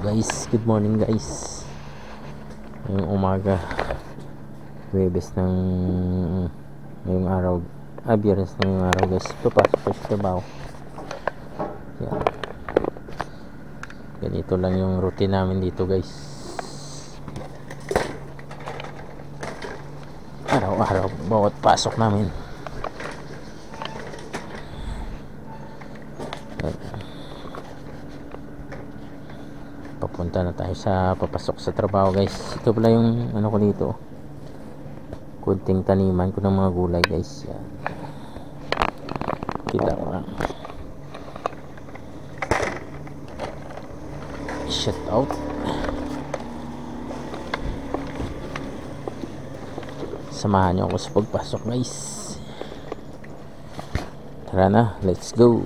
Guys, good morning guys. Ngayong umaga, Huwebes ng ngayong araw, Biyernes na ngayong araw guys. Papasok pa sa trabaho. Yan. Ganito lang yung routine namin dito guys. Araw-araw bawat pasok namin. Papunta na tayo sa papasok sa trabaho guys. Ito pala yung ano ko dito, kunting taniman ko ng mga gulay guys. Yan. Kita ko lang. Shout out. Samahan nyo ako sa pagpasok guys. Tara na, let's go.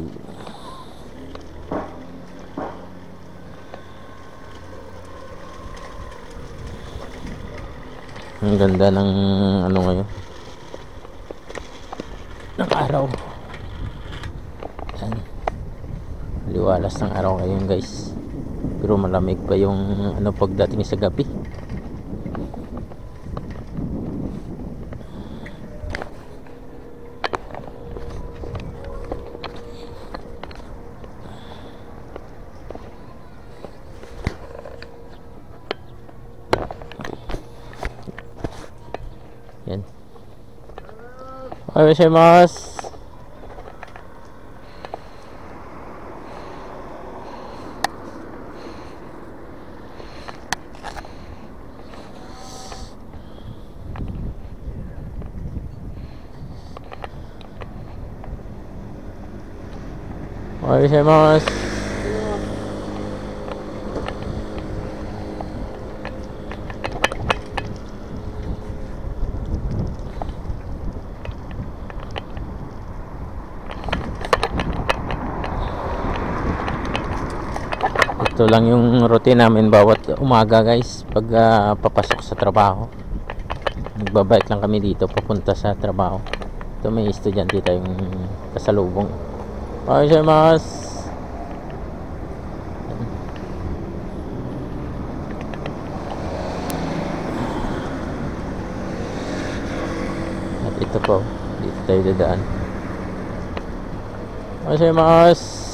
Ang ganda ng ano ngayon, ng araw. Yan. Liwalas ng araw ngayon guys. Pero malamig pa yung ano pagdating sa gabi. Yan. Ohayoshimashou. Ohayoshimashou. Ito lang yung routine namin bawat umaga guys. Pag papasok sa trabaho, nagbabike lang kami dito papunta sa trabaho. Ito may estudyante tayong kasalubong. Ohayoshimashou. At ito po, dito tayo dadaan. Ohayoshimashou.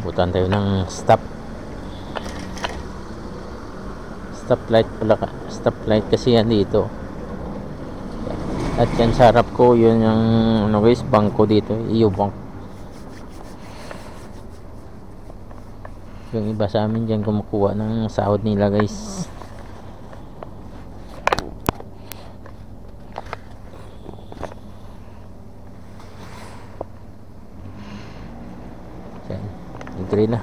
Butan tayo ng stoplight pala, stoplight kasi yan dito. At yan sa harap ko, yun yung ano guys, bangko dito, iyo bank. Yung iba sa amin dyan kumukuha ng sahod nila guys. Yan, green na.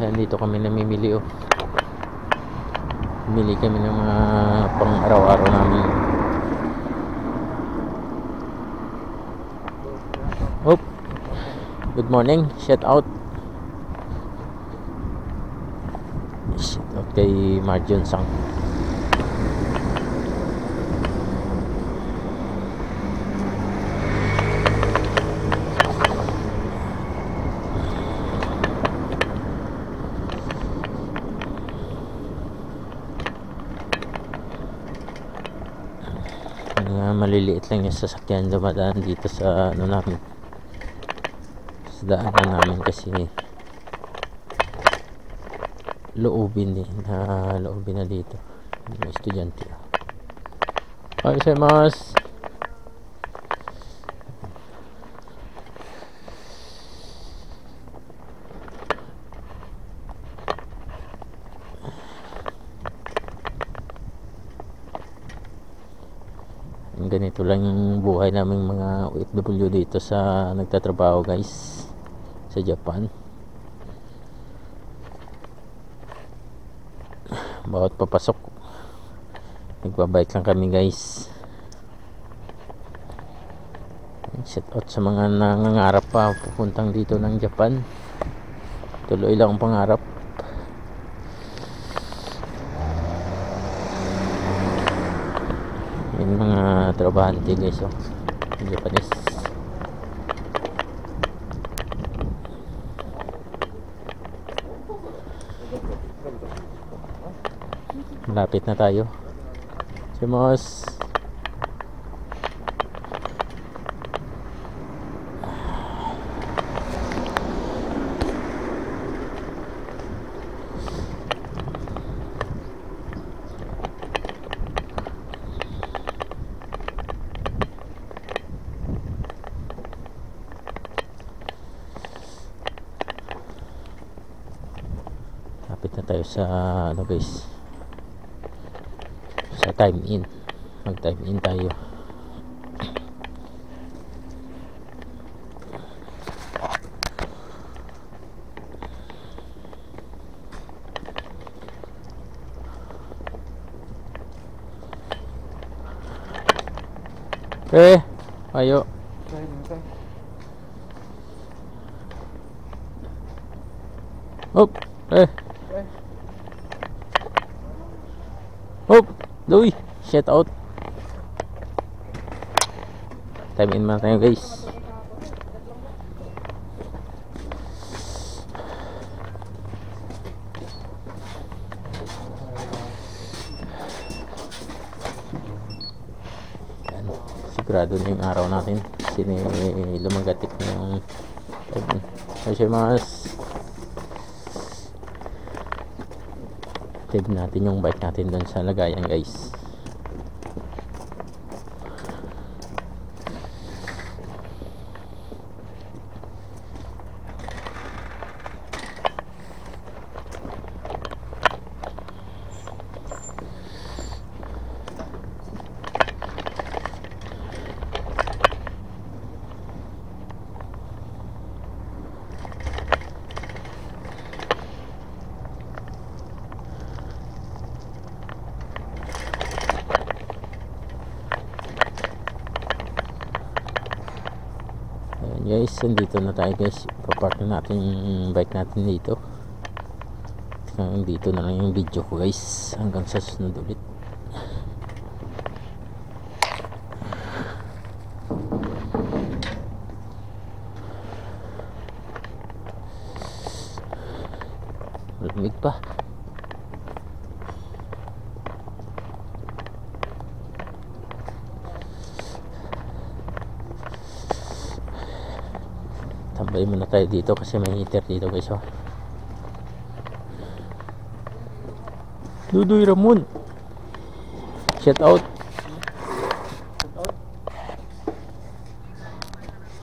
Yan, dito kami namimili oh. Bumili kami ng mga pang araw-araw namin. Oh, good morning, shout out. Shout out kay Marjon Sang. Maliliit lang yung sasakyan dumadaan dito sa ano namin, sa daanan namin kasi loobin na dito yung estudyante. Ohayoshimashou. Ganito lang yung buhay naming mga OFW dito sa nagtatrabaho guys sa Japan. Bawat papasok nagbabike lang kami guys. Shout out sa mga nangangarap pa pupuntang dito ng Japan. Tuloy lang ang pangarap. Yung mga trabahante guys, oh, Japanese. Malapit na tayo. Simos. Lapit na tayo sa ano guys, sa time in. Mag time in tayo. Ayo. Hop. Hop. Doy. Shout out. Time in muna tayo guys. Yan. Sigurado na yung araw natin. Lumagatik na yung time in. Tip natin yung bike natin doon sa lagayan guys. Guys, nandito na tayo guys. Papark na natin yung bike natin dito. Dito na lang yung video ko guys. Hanggang sa susunod ulit. Malamig pa. Tambay muna tayo dito kasi may heater dito guys, oh. Dudoy Ramon, shout out.